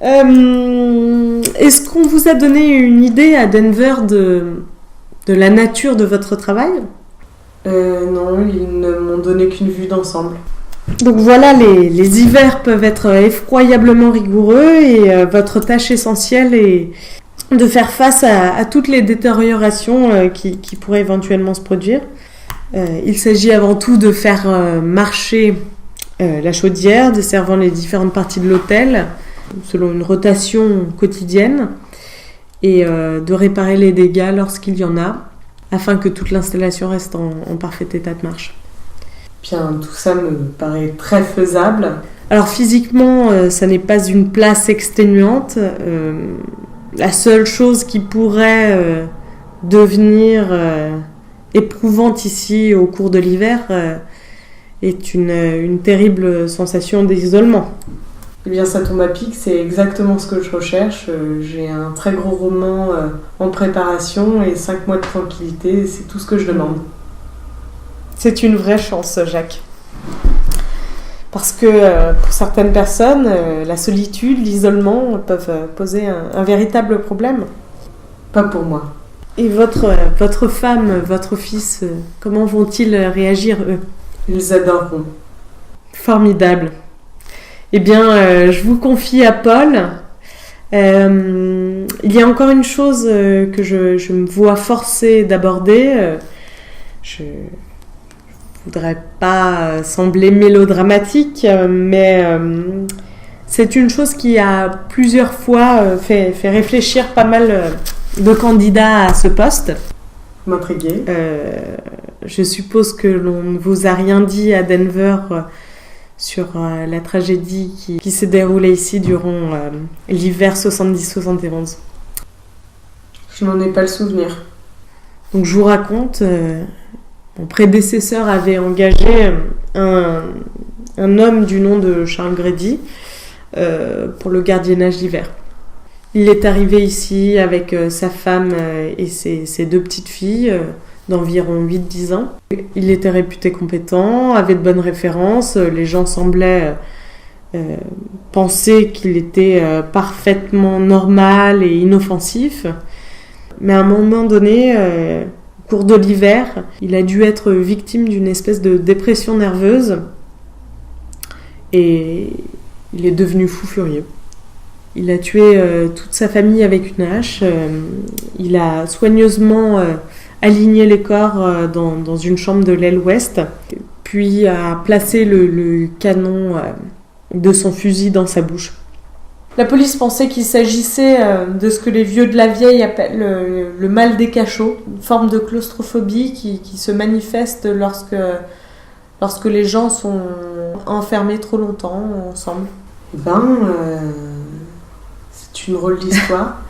Est-ce qu'on vous a donné une idée à Denver de la nature de votre travail ? Non, ils ne m'ont donné qu'une vue d'ensemble. Donc voilà, les hivers peuvent être effroyablement rigoureux et votre tâche essentielle est de faire face à toutes les détériorations qui pourraient éventuellement se produire. Il s'agit avant tout de faire marcher la chaudière, desservant les différentes parties de l'hôtel selon une rotation quotidienne et de réparer les dégâts lorsqu'il y en a afin que toute l'installation reste en parfait état de marche. Bien, tout ça me paraît très faisable. Alors physiquement, ça n'est pas une place exténuante. La seule chose qui pourrait devenir éprouvante ici au cours de l'hiver est une terrible sensation d'isolement. Eh bien, ça tombe à pic, c'est exactement ce que je recherche. J'ai un très gros roman en préparation et 5 mois de tranquillité, c'est tout ce que je demande. C'est une vraie chance, Jacques. Parce que pour certaines personnes, la solitude, l'isolement peuvent poser un véritable problème. Pas pour moi. Et votre femme, votre fils, comment vont-ils réagir, eux ? Ils adoreront. Formidable. Eh bien, je vous confie à Paul. Il y a encore une chose que je me vois forcée d'aborder. Je voudrais pas sembler mélodramatique, mais c'est une chose qui a plusieurs fois fait réfléchir pas mal de candidats à ce poste. M'intriguer. Je suppose que l'on ne vous a rien dit à Denver sur la tragédie qui s'est déroulée ici durant l'hiver 70-71. Je n'en ai pas le souvenir. Donc je vous raconte, mon prédécesseur avait engagé un homme du nom de Charles Grady pour le gardiennage d'hiver. Il est arrivé ici avec sa femme et ses 2 petites filles d'environ 8-10 ans. Il était réputé compétent, avait de bonnes références, les gens semblaient penser qu'il était parfaitement normal et inoffensif. Mais à un moment donné, au cours de l'hiver, il a dû être victime d'une espèce de dépression nerveuse et il est devenu fou furieux. Il a tué toute sa famille avec une hache. Il a soigneusement aligné les corps dans une chambre de l'aile ouest, puis a placé le canon de son fusil dans sa bouche. La police pensait qu'il s'agissait de ce que les vieux de la vieille appellent le mal des cachots, une forme de claustrophobie qui se manifeste lorsque les gens sont enfermés trop longtemps ensemble. Eh ben, c'est une drôle d'histoire.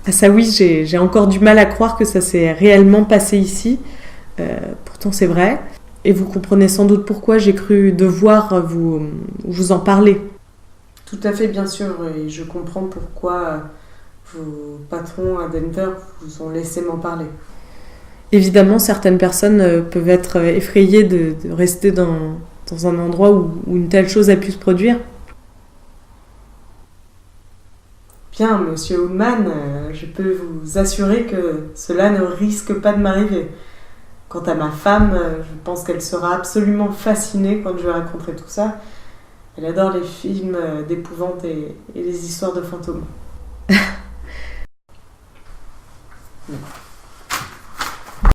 Ah ça oui, j'ai encore du mal à croire que ça s'est réellement passé ici. Pourtant c'est vrai. Et vous comprenez sans doute pourquoi j'ai cru devoir vous en parler. Tout à fait, bien sûr. Et je comprends pourquoi vos patrons à Denver vous ont laissé m'en parler. Évidemment, certaines personnes peuvent être effrayées de rester dans un endroit où une telle chose a pu se produire. Bien, monsieur Woodman, je peux vous assurer que cela ne risque pas de m'arriver. Quant à ma femme, je pense qu'elle sera absolument fascinée quand je lui raconterai tout ça. Elle adore les films d'épouvante et les histoires de fantômes.